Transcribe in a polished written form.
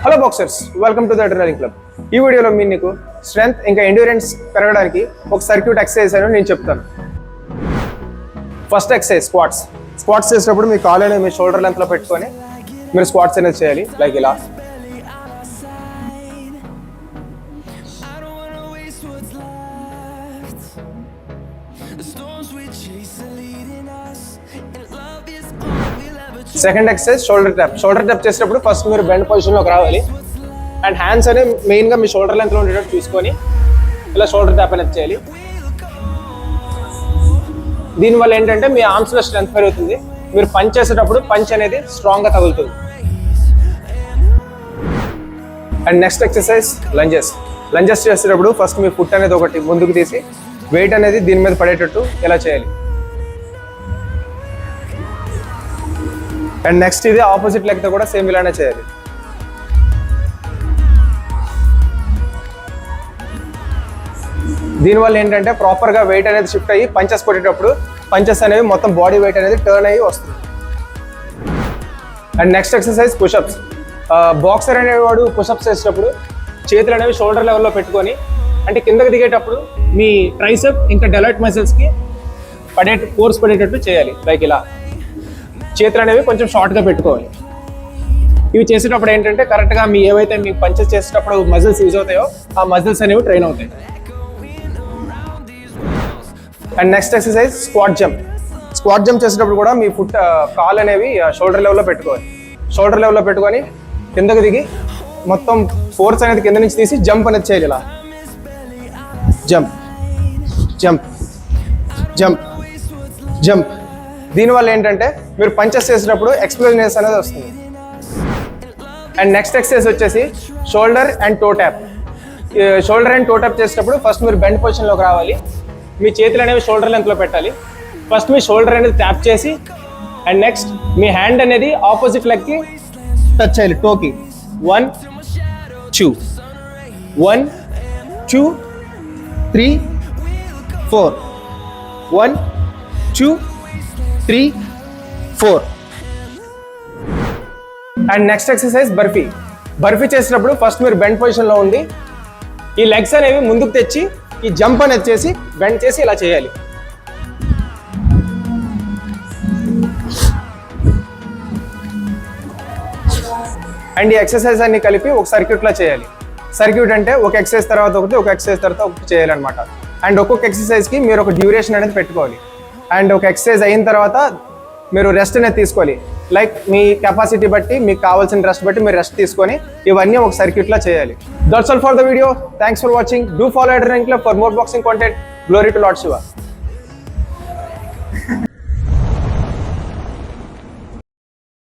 Hello boxers, welcome to the adrenaline club. ఈ వీడియోలో మీకు స్ట్రెంగ్త్ ఇంకా ఎండ్యూరెన్స్ పెరగడానికి ఒక సర్క్యూట్ ఎక్సర్సైజ్ అని నేను చెప్తాను. ఫస్ట్ ఎక్సర్సైజ్ స్క్వాట్స్ చేసేటప్పుడు మీ కాలు అనేది మీ షోల్డర్ లెంత్లో పెట్టుకొని మీరు స్క్వాట్స్ అనేది చేయాలి. లైక్ ఇలా. సెకండ్ ఎక్సర్సైజ్ షోల్డర్ ట్యాప్ చేసేటప్పుడు ఫస్ట్ మీరు బెండ్ పొజిషన్లోకి రావాలి అండ్ హ్యాండ్స్ అనేవి మెయిన్గా మీ షోల్డర్ లెంత్లో ఉండేటట్టు చూసుకొని ఇలా షోల్డర్ ట్యాప్ అనేది చేయాలి. దీనివల్ల ఏంటంటే మీ ఆర్మ్స్లో స్ట్రెంత్ పెరుగుతుంది, మీరు పంచ్ చేసేటప్పుడు పంచ్ అనేది స్ట్రాంగ్గా తగులుతుంది. అండ్ నెక్స్ట్ ఎక్సర్సైజ్ లంజెస్ చేసేటప్పుడు ఫస్ట్ మీ ఫుట్ అనేది ఒకటి ముందుకు తీసి వెయిట్ అనేది దీని మీద పడేటట్టు ఇలా చేయాలి. అండ్ నెక్స్ట్ ఇది ఆపోజిట్ లెగ్తో కూడా సేమ్ ఇలానే చేయాలి. దీనివల్ల ఏంటంటే ప్రాపర్గా వెయిట్ అనేది షిఫ్ట్ అయ్యి పంచెస్ కొట్టేటప్పుడు పంచెస్ అనేవి మొత్తం బాడీ వెయిట్ అనేది టర్న్ అయ్యి వస్తుంది. And next exercise push-ups. Boxer అనేవాడు పుషప్స్ చేసేటప్పుడు చేతులు అనేవి షోల్డర్ లెవెల్లో పెట్టుకొని అంటే కిందకి దిగేటప్పుడు మీ ట్రైసెప్ ఇంకా డెలాయిట్ మజిల్స్కి ఫోర్స్ పడేటట్టు చేయాలి. లైక్ ఇలా చేతులు అనేవి కొంచెం షార్ట్గా పెట్టుకోవాలి. ఇవి చేసేటప్పుడు ఏంటంటే కరెక్ట్గా మీ ఏవైతే మీకు పంచెస్ చేసేటప్పుడు మజిల్స్ యూజ్ అవుతాయో ఆ మజిల్స్ అనేవి ట్రైన్ అవుతాయి. And next exercise squat jump చేసేటప్పుడు కూడా మీ ఫుట్ కాల్ అనేవి షోల్డర్ లెవెల్లో పెట్టుకోవాలి. షోల్డర్ లెవెల్లో పెట్టుకొని కిందకు దిగి మొత్తం ఫోర్స్ అనేది కింద నుంచి తీసి జంప్ అనేది చేయాలి. ఇలా జంప్ జంప్ జంప్ జంప్. దీనివల్ల ఏంటంటే మీరు పంచెస్ చేసేటప్పుడు ఎక్స్ప్లోజివ్నెస్ అనేది వస్తుంది. అండ్ నెక్స్ట్ ఎక్సర్సైజ్ వచ్చేసి షోల్డర్ అండ్ టో ట్యాప్ చేసేటప్పుడు ఫస్ట్ మీరు బెండ్ పొజిషన్లోకి రావాలి. మీ చేతులు అనేవి షోల్డర్ లెంత్లో పెట్టాలి. ఫస్ట్ మీ షోల్డర్ అనేది ట్యాప్ చేసి అండ్ నెక్స్ట్ మీ హ్యాండ్ అనేది ఆపోజిట్ లెగ్కి టచ్ చేయాలి. టోకి 1 2 1 2 3 4 1 2 3 4. అండ్ నెక్స్ట్ ఎక్సర్సైజ్ బర్ఫీ చేసినప్పుడు ఫస్ట్ మీరు బెండ్ పొజిషన్లో ఉండి ఈ లెగ్స్ అనేవి ముందుకు తెచ్చి ఈ జంప్ అనేది చేసి బెండ్ చేసి ఇలా చేయాలి. అండ్ ఈ ఎక్సర్సైజ్ అన్ని కలిపి ఒక సర్క్యూట్లో చేయాలి. సర్క్యూట్ అంటే ఒక ఎక్సర్సైజ్ తర్వాత ఒకటి, ఒక ఎక్సర్సైజ్ తర్వాత ఒకటి చేయాలన్నమాట. అండ్ ఒక్కొక్క ఎక్సర్సైజ్కి మీరు ఒక డ్యూరేషన్ అనేది పెట్టుకోవాలి. అండ్ ఒక ఎక్సర్సైజ్ అయిన తర్వాత మీరు రెస్ట్ అనేది తీసుకోవాలి. లైక్ మీ కెపాసిటీ బట్టి మీకు కావాల్సిన రెస్ట్ బట్టి మీరు రెస్ట్ తీసుకొని ఇవన్నీ ఒక సర్క్యూట్లో చేయాలి. That's all for the video. Thanks for watching. Do follow adrenaline club for more boxing content. Glory to lord Shiva.